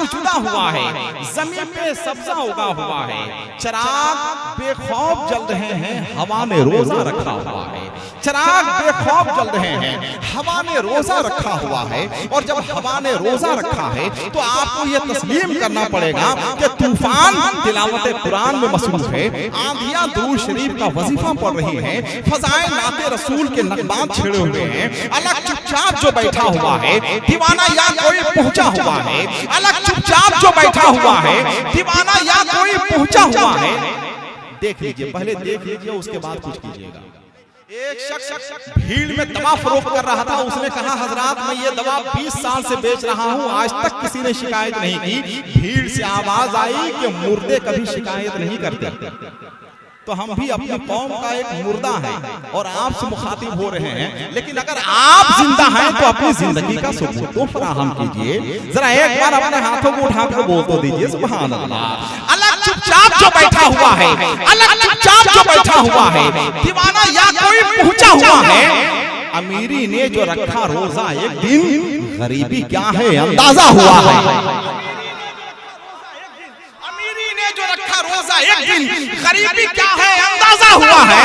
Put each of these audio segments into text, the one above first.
जुदा हुआ है, जमीन पे सब्जा उगा हुआ है, चिराग बेखौफ जल रहे हैं, हवा में रोजा रखा हुआ है। चिराग बेखौफ जल रहे हैं, हवा में रोजा रखा हुआ है। और जब हवा ने रोजा रखा है तो आपको यह तस्लीम करना पड़ेगा कि तूफान तिलावत कुरान में मसरूफ है, आंधियां दुरूद शरीफ का वजीफा पढ़ रही हैं, फजाएं नाते रसूल के नगमात छिड़े हुए हैं। अलग चुपचाप जो बैठा हुआ है दीवाना या कोई पहुंचा हुआ है, अलग चुपचाप जो बैठा हुआ है दीवाना या कोई पहुंचा हुआ है। देख लीजिए, पहले देख लीजिए, उसके बाद कुछ कीजिएगा। एक शख्स भीड़ में दवा फरोख्त कर रहा था, उसने कहा हजरात मैं ये दवा 20 साल से बेच रहा हूँ, आज तक किसी ने शिकायत नहीं की। भीड़ से आवाज आई कि मुर्दे कभी शिकायत नहीं करते, तो हम भी अपनी कौम का एक मुर्दा है और आपसे मुखातिब हो रहे हैं, लेकिन अगर आप जिंदा हैं तो अपनी जिंदगी का सबूत तो फराहम कीजिए। जरा एक बार अपने हाथों को उठाकर बोल तो दीजिए सुभान अल्लाह। अलग चुपचाप जो बैठा हुआ है, अलग चुपचाप जो बैठा हुआ है दीवाना या कोई पहुंचा हुआ है। अमीरी ने जो रखा रोजा एक दिन, गरीबी क्या है अंदाजा हुआ है। जो रखा रोजा एक दिन, गरीबी क्या है अंदाजा हुआ है।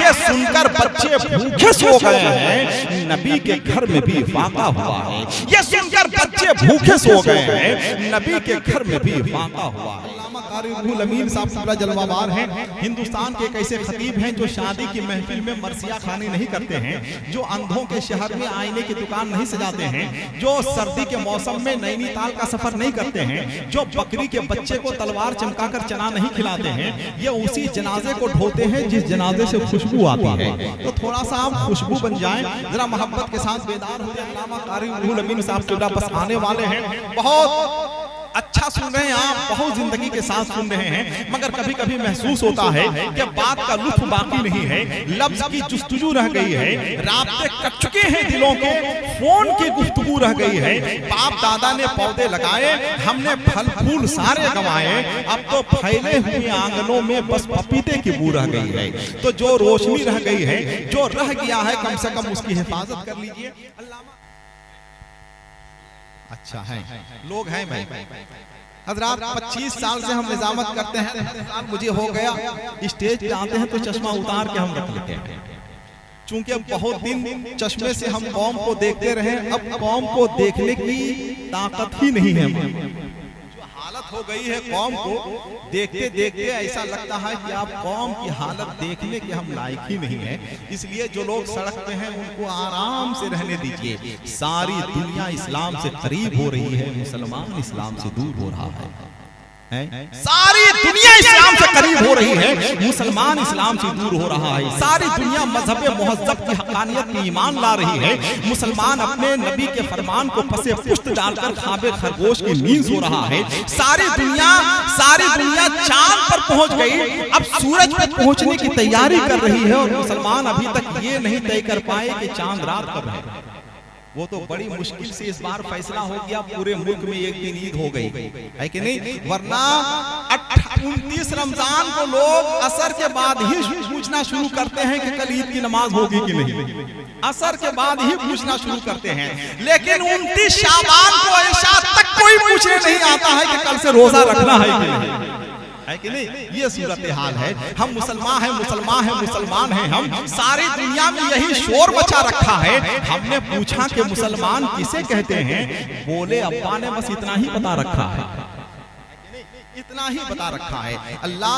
ये सुनकर बच्चे भूखे सो गए हैं, नबी के घर में भी फाका हुआ है। ये सुनकर बच्चे भूखे सो गए हैं, नबी के घर में भी फाका हुआ है। रूहुल अमीन साहब पूरा जलवाबार हैं, हिंदुस्तान के एक ऐसे खतीब हैं जो शादी की महफिल में मरसिया खाने नहीं करते हैं, जो अंधों के शहर में आईने की दुकान नहीं सजाते हैं, जो सर्दी के मौसम में नैनीताल का सफर नहीं करते हैं, जो बकरी के बच्चे को तलवार चमकाकर चना नहीं खिलाते हैं, ये उसी जनाजे को ढोते हैं जिस जनाजे से खुशबू आती है। तो थोड़ा सा आप खुशबू बन जाएं, जरा मोहब्बत के साथ बेदार हो जाए। अल्लामा कारी रूहुल अमीन साहब पूरा बस आने वाले हैं, बहुत अच्छा सुन रहे हैं आप, बहुत जिंदगी के साथ सुन रहे हैं, मगर कभी कभी महसूस होता है कि बात का लुत्फ बाकी नहीं है, लफ्ज की जुस्तजू रह गई है, राब्ते कट चुके हैं दिलों के, फोन की गुफ्तगू रह गई है। बाप दादा ने पौधे लगाए, हमने फल फूल सारे गंवाए, अब तो फैले हुए आंगनों में बस पपीते की बू रह गई है। तो जो रोशनी रह गई है, जो रह गया है, कम से कम उसकी हिफाजत कर लीजिए। अच्छा है, लोग हैं भाई। हजरात 25 साल से हम निजामत करते हैं, मुझे हो गया स्टेज पे आते हैं तो चश्मा उतार के हम रख लेते हैं, चूंकि बहुत दिन चश्मे से हम कौम को देखते रहे, अब कौम को देखने की ताकत ही नहीं है। जो हालत हो गई है कौम को देखते देखते ऐसा लगता है कि आप कौम की हालत देखने के हम लायक ही नहीं है। इसलिए जो लोग सड़क पे हैं उनको आराम से रहने दीजिए। सारी दुनिया इस्लाम से करीब हो रही है, मुसलमान इस्लाम से दूर हो रहा है। सारी दुनिया इस्लाम से करीब हो रही है, मुसलमान इस्लाम से दूर हो रहा है। सारी दुनिया मजहब मुहज्जब की हकानियत में ईमान ला रही है, मुसलमान अपने नबी के फरमान को फसे पुश्त डालकर खाबे खरगोश की नींद सो रहा है। सारी दुनिया चांद पर पहुंच गई, अब सूरज पर पहुंचने की तैयारी कर रही है, और मुसलमान अभी तक ये नहीं तय कर पाए कि चांद रात कब है। वो तो बड़ी मुश्किल से इस बार फैसला हो गया, पूरे मुल्क में एक दिन ईद हो गई है कि नहीं, वरना 29 रमजान को लोग असर के बाद ही पूछना शुरू करते हैं कि कल ईद की नमाज होगी कि नहीं। असर के बाद ही पूछना शुरू करते हैं, लेकिन 29 शाबान को ऐसा तक कोई पूछने नहीं आता है कि कल से रोजा रखना है कि नहीं, है कि नहीं। ये सूरत हाल है। हम मुसलमान हैं, मुसलमान हैं, मुसलमान हैं। हम सारी दुनिया में यही शोर मचा रखा है। हमने पूछा कि मुसलमान किसे कहते हैं, बोले अब्बा ने बस इतना ही बता रखा है, इतना ही बता रखा है। अल्लाह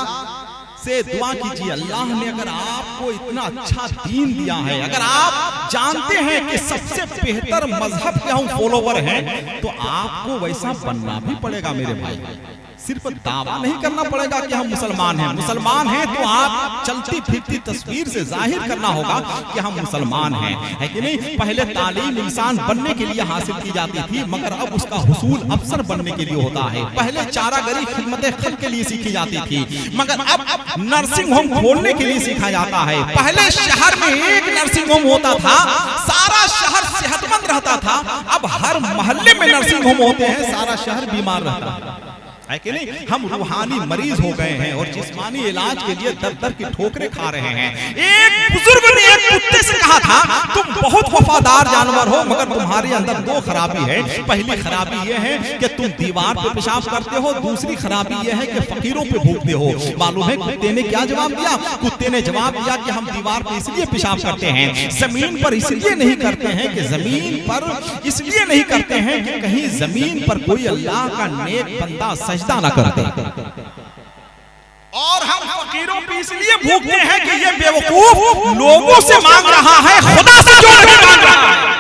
से दुआ कीजिए, अल्लाह ने अगर आपको इतना अच्छा दीन दिया है, अगर आप जानते हैं कि सबसे बेहतर मजहब के हम फॉलोवर हैं, तो आपको वैसा बनना भी पड़ेगा मेरे भाई। सिर्फ दावा नहीं करना पड़ेगा कि हम मुसलमान हैं। मुसलमान हैं तो आप चलती फिरती तस्वीर से जाहिर करना होगा कि हम मुसलमान हैं, है कि नहीं। पहले तालीम इंसान बनने के लिए हासिल की जाती थी, मगर अब उसका हुसूल अफसर बनने के लिए होता है। पहले चारागरी खिदमत खल्क के लिए सीखी जाती थी, मगर अब नर्सिंग होम खोलने के लिए सीखा जाता है। पहले शहर में एक नर्सिंग होम होता था, सारा शहर सेहतमंद रहता था। अब हर मोहल्ले में नर्सिंग होम होते हैं, सारा शहर बीमार रहता है। है कि नहीं? हम रूहानी मरीज हो गए हैं और जिस्मानी इलाज के लिए दर दर की ठोकरें खा रहे हैं। एक बुजुर्ग ने एक कुत्ते से कहा था, तुम बहुत वफादार जानवर हो मगर तुम्हारे अंदर दो खराबी है। पहली खराबी यह है कि तुम दीवार पे पेशाब करते हो, दूसरी खराबी यह है कि फकीरों पे भूखते हो। मालूम है कुत्ते ने क्या जवाब दिया? कुत्ते ने जवाब दिया कि हम दीवार पे इसलिए पेशाब करते हैं, जमीन पर इसलिए नहीं करते हैं कि जमीन पर इसलिए नहीं करते हैं कि कहीं जमीन पर कोई अल्लाह का नेक बंदा सजदा ना करते। और हम फकीरों पे इसलिए भूखते हैं कि ये बेवकूफ लोगों से मांग रहा है, खुदा से क्यों नहीं मांग रहा है?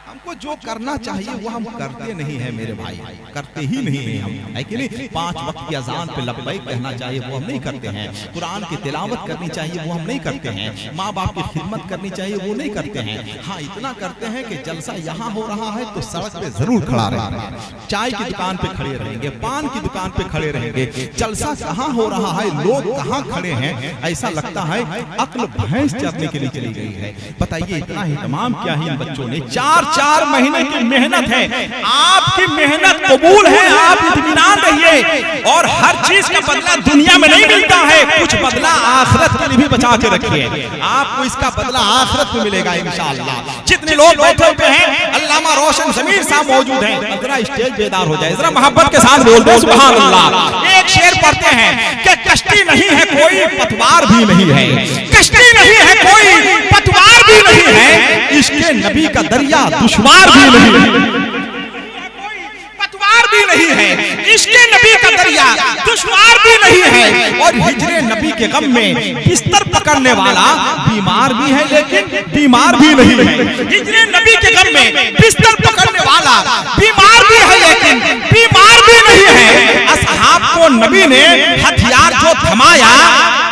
हमको जो करना चाहिए वो हम करते नहीं है मेरे भाई, करते ही नहीं है हम, है कि नहीं? 5 वक्त की अजान पे लब्बैक कहना चाहिए वो हम नहीं करते हैं। कुरान की तिलावत करनी चाहिए वो हम नहीं करते हैं। माँ बाप की खिदमत करनी चाहिए वो नहीं करते हैं। हाँ इतना करते हैं कि जलसा यहाँ हो रहा है तो सड़क पे जरूर खड़ा रहेंगे, चाय की दुकान पे खड़े रहेंगे, पान की दुकान पे खड़े रहेंगे। जलसा कहाँ हो रहा है, लोग कहाँ खड़े हैं, ऐसा लगता है अक्ल भैंस चरने के लिए चली गई है। बताइए इतना हितमाम क्या है इन बच्चों ने? 4 महीने की मेहनत है, आपकी मेहनत कबूल है, आप इत्मीनान रहिए। और हर चीज का बदला दुनिया में नहीं मिलता है, कुछ बदला आखिरत के लिए भी बचा के रखिए, आपको इसका बदला आखिरत में मिलेगा इंशाअल्लाह। जितने लोग बैठे हुए हैं, अल्लामा रोशन ज़मीर साहब मौजूद हैं, जरा स्टेज बेदार हो जाए, जरा मोहब्बत के साथ बोल दो सुभान अल्लाह। एक शेर पढ़ते हैं कि कश्ती नहीं है कोई पतवार भी नहीं है, कश्ती नहीं है कोई पतवार भी नहीं है, इसके नबी का दरिया दुश्वार भी नहीं है, पतवार भी नहीं है, इसके नबी का दरिया दुश्वार भी नहीं है। और हिजरे नबी के गम में बिस्तर पकड़ने वाला बीमार भी है लेकिन बीमार भी नहीं है। हिजरे नबी के गम में बिस्तर पकड़ने वाला बीमार भी है लेकिन बीमार भी नहीं है। असहाब को नबी ने हथियार जो थमाया,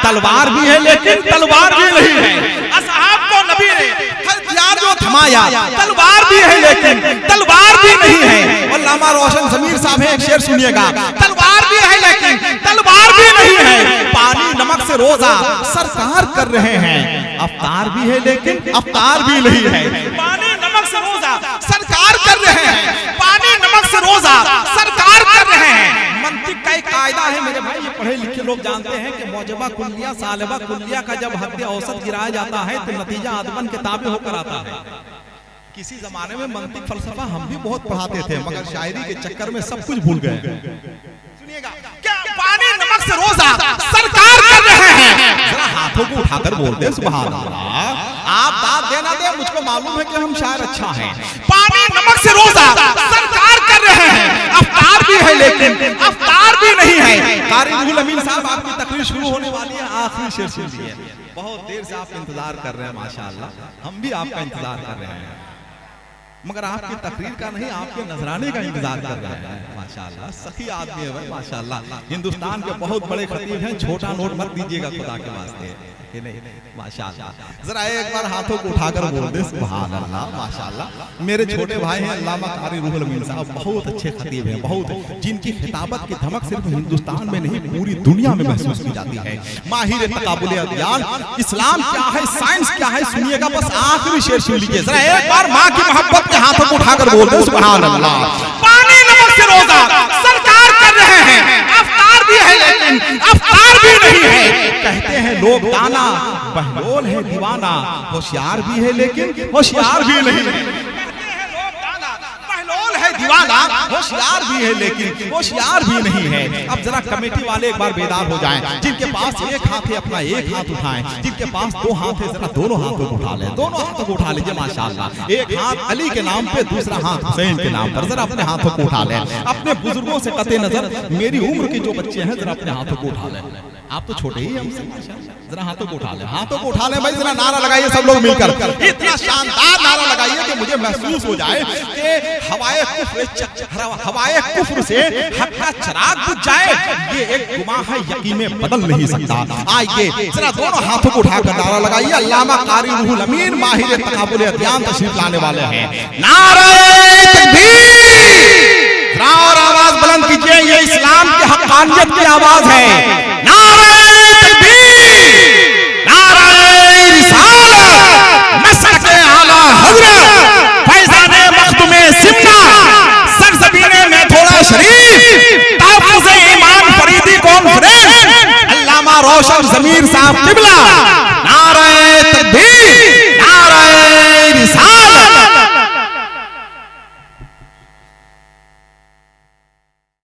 तलवार भी है लेकिन तलवार भी नहीं है। असहाब को नबी ने हथियार जो थमाया, तलवार भी है लेकिन तलवार भी नहीं है। अल्लामा रोशन ज़मीर साहब है, एक शेर सुनिएगा, तलवार भी है लेकिन तलवार भी नहीं है। पानी नमक से रोजा सरकार कर रहे हैं, अफ्तार भी है लेकिन अफ्तार भी नहीं है। पानी नमक से रोजा सरकार कर रहे हैं, पानी नमक से रोजा सरकार कर रहे हैं। मंतिक का एक कायदा है मेरे भाई, ये पढ़े लिखे लोग जानते हैं कि मौजबा कुल्लिया सालिबा कुल्लिया का जब हद औसत गिराया जाता है तो नतीजा अदबन के ताबे होकर आता है। किसी जमाने में मंतिक फलसफा हम भी बहुत पढ़ाते थे मगर शायरी के चक्कर में सब कुछ भूल गए। सुनिएगा, क्या पानी नमक से रोजा सरकार कर रहे हैं? जरा हाथों को उठाकर बोलते सुभान अल्लाह। आप दाद देना दे, मुझको मालूम है कि हम शायर अच्छा हैं। पानी नमक से रोजा सरकार कर रहे हैं, अफ्तार भी है लेकिन अफ्तार भी नहीं है। कारी रुहुल अमीन साहब आपकी तकरीर शुरू होने वाली है, आखिरी शेर सुनिए। बहुत देर से आप इंतजार कर रहे हैं माशाअल्लाह, हम भी आपका इंतजार कर रहे हैं मगर आपकी तकरीर का नहीं, आपके नजराने का इंतजार कर रहे हैं माशाअल्लाह। सखी आदमी है भाई माशाअल्लाह, हिंदुस्तान के बहुत बड़े खतीब हैं, छोटा नोट मत दीजिएगा खुदा के वास्ते, कि नहीं माशाअल्लाह। जरा एक बार हाथों को उठाकर बोल दे सुभान अल्लाह माशाअल्लाह। मेरे छोटे भाई हैं अल्लामा कारी रुहुल अमीन साहब, बहुत अच्छे खतीब हैं, बहुत जिनकी खिताबत की धमक सिर्फ हिंदुस्तान में नहीं पूरी दुनिया में महसूस की जाती है। माहिर तकाबुल अदयान, इस्लाम क्या है, साइंस क्या है, सुनिएगा बस आखिरी शेर सुन लीजिए। जरा एक बार माँ की मोहब्बत के हाथों को उठाकर बोल दे सुभान अल्लाह। पानी नमक से रोजा सरकार कर रहे हैं, अफ्तार भी है लेकिन अफ्तार भी नहीं है। कहते हैं लोग दाना बहलोल है दीवाना, होशियार भी है लेकिन होशियार भी नहीं है। दीवाना होशियार भी है लेकिन होशियार भी नहीं है। अब जरा कमेटी वाले एक बार बेदार हो जाएं, जिनके पास एक हाथ है अपना एक हाथ उठाएं, जिनके पास 2 हाथ है जरा दोनों हाथों को उठा लें, दोनों हाथों को उठा लीजिए माशाअल्लाह। एक हाथ अली के नाम पे, दूसरा हाथ हुसैन के नाम पर, जरा अपने हाथों को उठा लें। अपने बुजुर्गों से कते नजर मेरी उम्र के जो बच्चे हैं जरा अपने हाथों को उठा लें। आप तो छोटे ही हमसे, जरा हाथों को उठा लें, हाथों को उठा लें भाई, जरा नारा लगाइए सब लोग मिलकर, इतना शानदार नारा लगाइए कि मुझे महसूस हो जाए कि हवाए कुफ्र से हक का चिराग बुझ जाए। ये एक गुमा है यकीन में बदल नहीं सकता। आइए जरा दोनों हाथों को उठाकर नारा लगाइए। अल्लामा कारी रुहुल अमीन माहिर तकाबुल अदयान तशरीफ लाने वाले हैं। नारे तकबीर, और आवाज बुलंद कीजिए, ये इस्लाम की हक्कानियत की आवाज है। नारे तकबीर, नारे रिसालत, मसलके आला हज़रत फैज़ाने मखदूमे सिमना, सरज़मीने में थोड़ा शरीफ रोशन जमीर साहब किबला, नारे तकबीर।